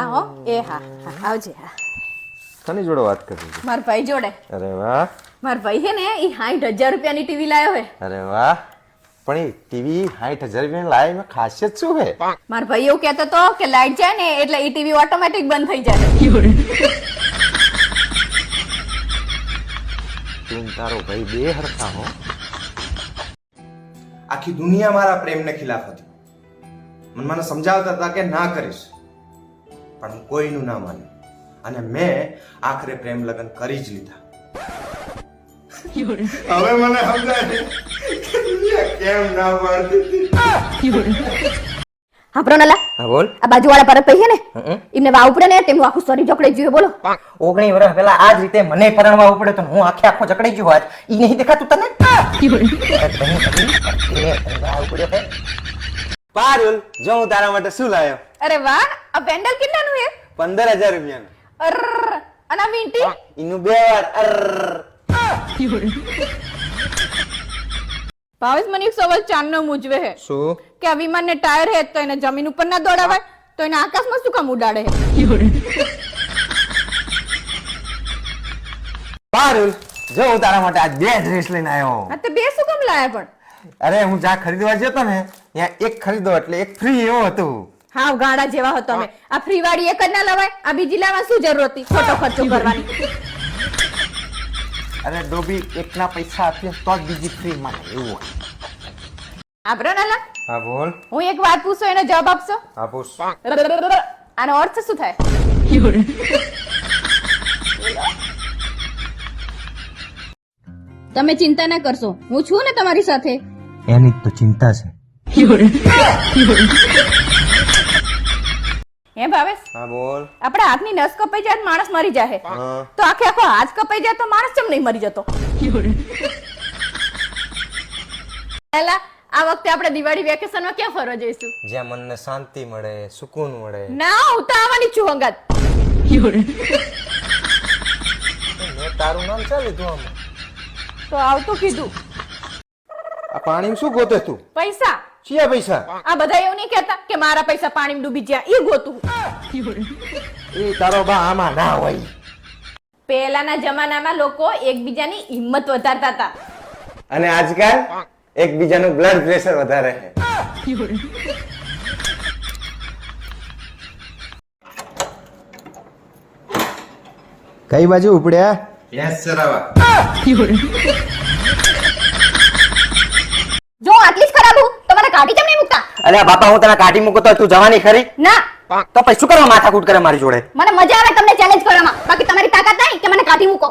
આવો એ હા હા આવજે હા કની જોડે વાત કરી છે? મારા ભાઈ જોડે. અરે વાહ, મારા ભાઈ હે ને એ 60,000 રૂપિયાની ટીવી લાયો હે. અરે વાહ, પણ એ ટીવી 60,000 રૂપિયાની લાય એમાં ખાસિયત શું હે? મારા ભાઈ એવું કહેતો તો કે લાઈટ જાય ને એટલે એ ટીવી ઓટોમેટિક બંધ થઈ જાય. તું ને તારો ભાઈ બે હરખા હો. આખી દુનિયા મારા પ્રેમને ખિલાફ હતી. મને સમજાવતા હતા કે ના કરીશ, પણ હું કોઈનું ના માન્યું અને મેં આખરે પ્રેમ લગ્ન કરી જ લીધા. હવે મને સમજાય કે દુનિયા કેમ ના પાડતી હતી. હા પ્રોનલા, હા બોલ. આ બાજુવાળા પરત ભાઈ હે ને એમને વાવ પડે ને તેમ આખું શરીર જકડાઈ ગયું બોલો. 19 વર્ષ પહેલા આ જ રીતે મને પરણવા પડે તો હું આખો જકડાઈ ગયો આજ. ઈ નહીં દેખાતું તને? પારુલ, જો હું તારા માટે શું લાયો? અરે વાહ, આ પેન્ડલ કેટલાનું હે? 15,000 રૂપિયાનું. અર અને આ વીંટી એનું બે વાર ભાવેશ, મને એક સવાલ ચાંદનો મૂંઝવે હે શું? કે આ વિમાનને ટાયર હે તો એને જમીન ઉપર ના દોડાવાય તો એને આકાશમાં શું કામ ઉડાડે હે? પારુલ, જો હું તારા માટે આજ બે ડ્રેસ લઈને આવ્યો. આ તે બે શું કામ લાયા પણ? અરે હું જ્યાં ખરીદવા જતો ને ત્યાં એક ખરીદો એટલે એક ફ્રી એવું હતું. હા ગાડા જેવા હતો તમે. આ ફ્રી વાળી એક જ ના લવાય, આ બીજી લાવવા શું જરૂર હતી ખોટો ખર્ચો કરવાની? અરે ડોબી, એકના પૈસા આપીએ તો જ બીજી ફ્રી મળે એવું હોય. આ પ્રોનલા, હા બોલ. હું એક વાત પૂછું એનો જવાબ આપશો? હા પૂછ. આનો અર્થ શું થાય? તમે ચિંતા ના કરશો, હું છું ને તમારી સાથે. એની તો ચિંતા છે. હે ભાવેશ, હા બોલ. આપણા હાથની નસ કપાઈ જાય તો માણસ મરી જાય હા. તો આખે આખો હાથ કપાઈ જાય તો માણસ કેમ નહીં મરી જતો? પહેલા આ વખતે આપણે દિવાળી વેકેશનમાં ક્યાં ફરવા જઈશું? જ્યાં મનને શાંતિ મળે, સુકૂન મળે. ના, હું તો આવવાની છું હંગાત. મેં તારું નામ ચાલે લીધું આમાં. તો આવતું કીધું. આ પાણી શું ગોતે તું? પૈસા. ચિયા પૈસા? આ બધા એવું નહીં કહેતા કે મારા પૈસા પાણીમાં ડૂબી ગયા, ઈ ગોતું. એ તારો બા આમાં ના હોય. પહેલાના જમાનામાં લોકો એકબીજાની હિંમત વધારતા હતા. અને આજકાલ એકબીજાનું બ્લડ પ્રેશર વધારે છે. કઈ બાજુ ઉપડ્યા? યસ સરાવા. જો આટલી જ ખરાબ હું તો મને કાઢી કેમ નહીં મૂકતા? અરે બાપા, હું તને કાઢી મૂકું તો તું જવાની ખરી? ના, તો પછી શું કરવા માથાકૂટ કરે મારી જોડે? મને મજા આવે તમને ચેલેન્જ કરવામાં, બાકી તમારી તાકાત નહીં કે મને કાઢી મૂકો.